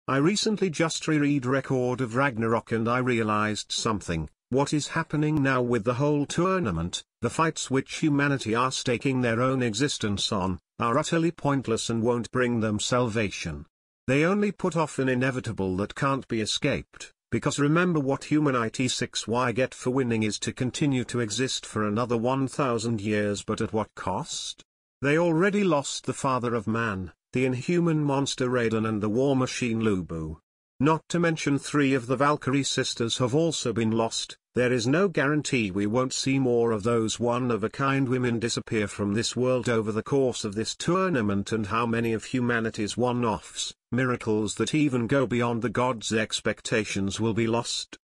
I recently just reread Record of Ragnarok and I realized something. What is happening now with the whole tournament, the fights which humanity are staking their own existence on, are utterly pointless and won't bring them salvation. They only put off an inevitable that can't be escaped, because remember what humanity 6y get for winning is to continue to exist for another 1,000 years, but at what cost? They already lost the father of man, the inhuman monster Raiden, and the war machine Lubu. Not to mention 3 of the Valkyrie sisters have also been lost. There is no guarantee we won't see more of those one-of-a-kind women disappear from this world over the course of this tournament, and how many of humanity's one-offs, miracles that even go beyond the gods' expectations, will be lost.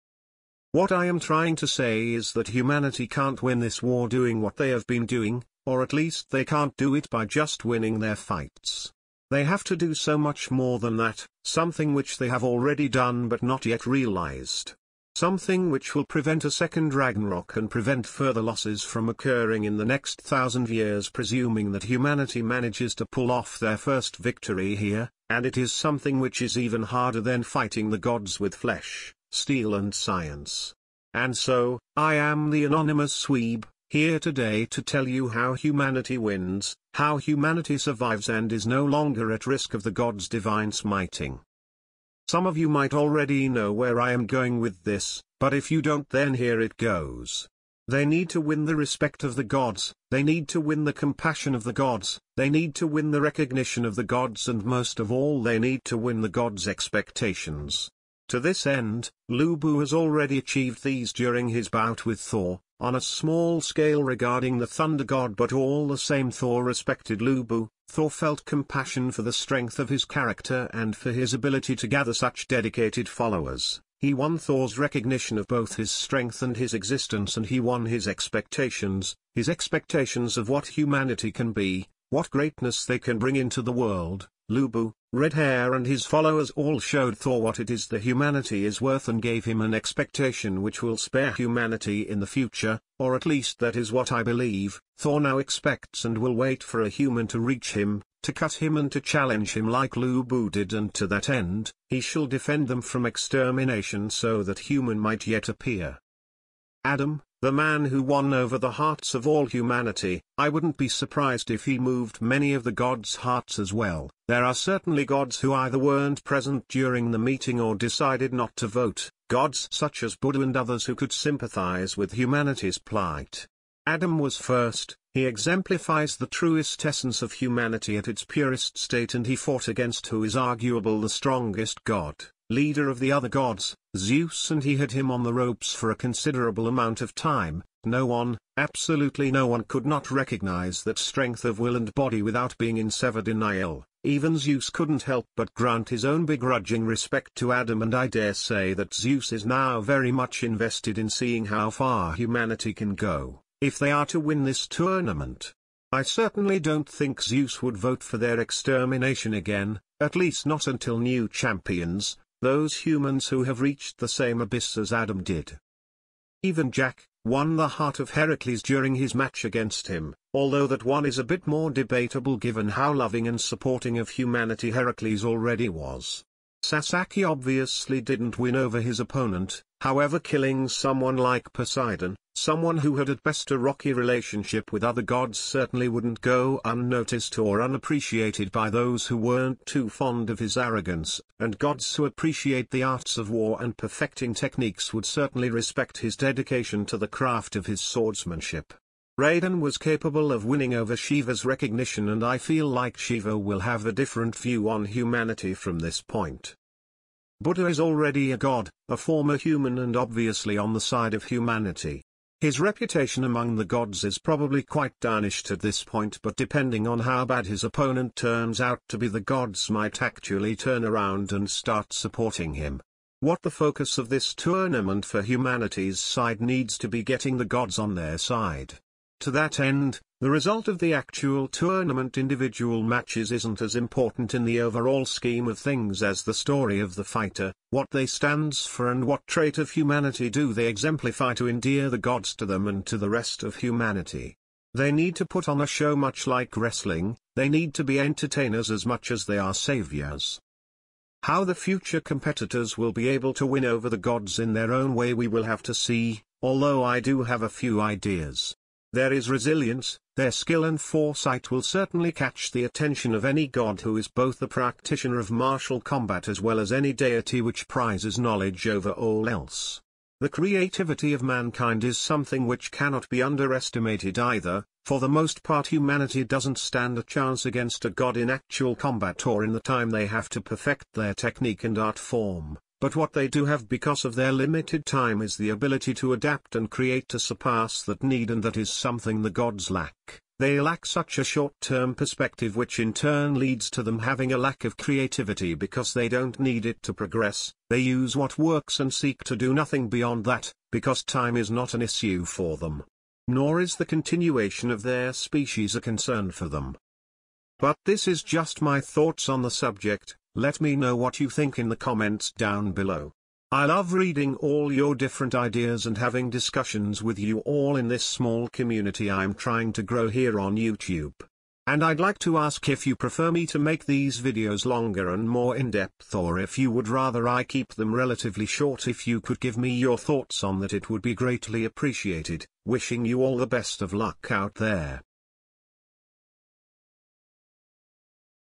What I am trying to say is that humanity can't win this war doing what they have been doing, or at least they can't do it by just winning their fights. They have to do so much more than that, something which they have already done but not yet realized. Something which will prevent a second Ragnarok and prevent further losses from occurring in the next 1,000 years, presuming that humanity manages to pull off their first victory here, and it is something which is even harder than fighting the gods with flesh, steel and science. And so, I am the anonymous Sweeb, here today to tell you how humanity wins, how humanity survives and is no longer at risk of the gods' divine smiting. Some of you might already know where I am going with this, but if you don't, then here it goes. They need to win the respect of the gods, they need to win the compassion of the gods, they need to win the recognition of the gods, and most of all they need to win the gods' expectations. To this end, Lubu has already achieved these during his bout with Thor, on a small scale regarding the thunder god, but all the same Thor respected Lubu. Thor felt compassion for the strength of his character and for his ability to gather such dedicated followers. He won Thor's recognition of both his strength and his existence, and he won his expectations of what humanity can be, what greatness they can bring into the world. Lubu, Red Hair and his followers all showed Thor what it is the humanity is worth and gave him an expectation which will spare humanity in the future, or at least that is what I believe. Thor now expects and will wait for a human to reach him, to cut him and to challenge him like Lubu did, and to that end, he shall defend them from extermination so that human might yet appear. Adam, the man who won over the hearts of all humanity, I wouldn't be surprised if he moved many of the gods' hearts as well. There are certainly gods who either weren't present during the meeting or decided not to vote, gods such as Buddha and others who could sympathize with humanity's plight. Adam was first, he exemplifies the truest essence of humanity at its purest state, and he fought against who is arguable the strongest god, leader of the other gods, Zeus, and he had him on the ropes for a considerable amount of time. No one, absolutely no one, could not recognize that strength of will and body without being in severed denial. Even Zeus couldn't help but grant his own begrudging respect to Adam, and I dare say that Zeus is now very much invested in seeing how far humanity can go, if they are to win this tournament. I certainly don't think Zeus would vote for their extermination again, at least not until new champions, those humans who have reached the same abyss as Adam did. Even Jack won the heart of Heracles during his match against him, although that one is a bit more debatable given how loving and supporting of humanity Heracles already was. Sasaki obviously didn't win over his opponent, however, killing someone like Poseidon, someone who had at best a rocky relationship with other gods, certainly wouldn't go unnoticed or unappreciated by those who weren't too fond of his arrogance, and gods who appreciate the arts of war and perfecting techniques would certainly respect his dedication to the craft of his swordsmanship. Raiden was capable of winning over Shiva's recognition, and I feel like Shiva will have a different view on humanity from this point. Buddha is already a god, a former human, and obviously on the side of humanity. His reputation among the gods is probably quite tarnished at this point, but depending on how bad his opponent turns out to be, the gods might actually turn around and start supporting him. What the focus of this tournament for humanity's side needs to be getting the gods on their side. To that end, the result of the actual tournament individual matches isn't as important in the overall scheme of things as the story of the fighter, what they stands for and what trait of humanity do they exemplify to endear the gods to them and to the rest of humanity. They need to put on a show much like wrestling, they need to be entertainers as much as they are saviors. How the future competitors will be able to win over the gods in their own way we will have to see, although I do have a few ideas. There is resilience, their skill and foresight will certainly catch the attention of any god who is both the practitioner of martial combat as well as any deity which prizes knowledge over all else. The creativity of mankind is something which cannot be underestimated either. For the most part humanity doesn't stand a chance against a god in actual combat or in the time they have to perfect their technique and art form, but what they do have because of their limited time is the ability to adapt and create to surpass that need, and that is something the gods lack. They lack such a short-term perspective, which in turn leads to them having a lack of creativity because they don't need it to progress. They use what works and seek to do nothing beyond that, because time is not an issue for them. Nor is the continuation of their species a concern for them. But this is just my thoughts on the subject. Let me know what you think in the comments down below. I love reading all your different ideas and having discussions with you all in this small community I'm trying to grow here on YouTube. And I'd like to ask if you prefer me to make these videos longer and more in-depth, or if you would rather I keep them relatively short. If you could give me your thoughts on that, it would be greatly appreciated. Wishing you all the best of luck out there.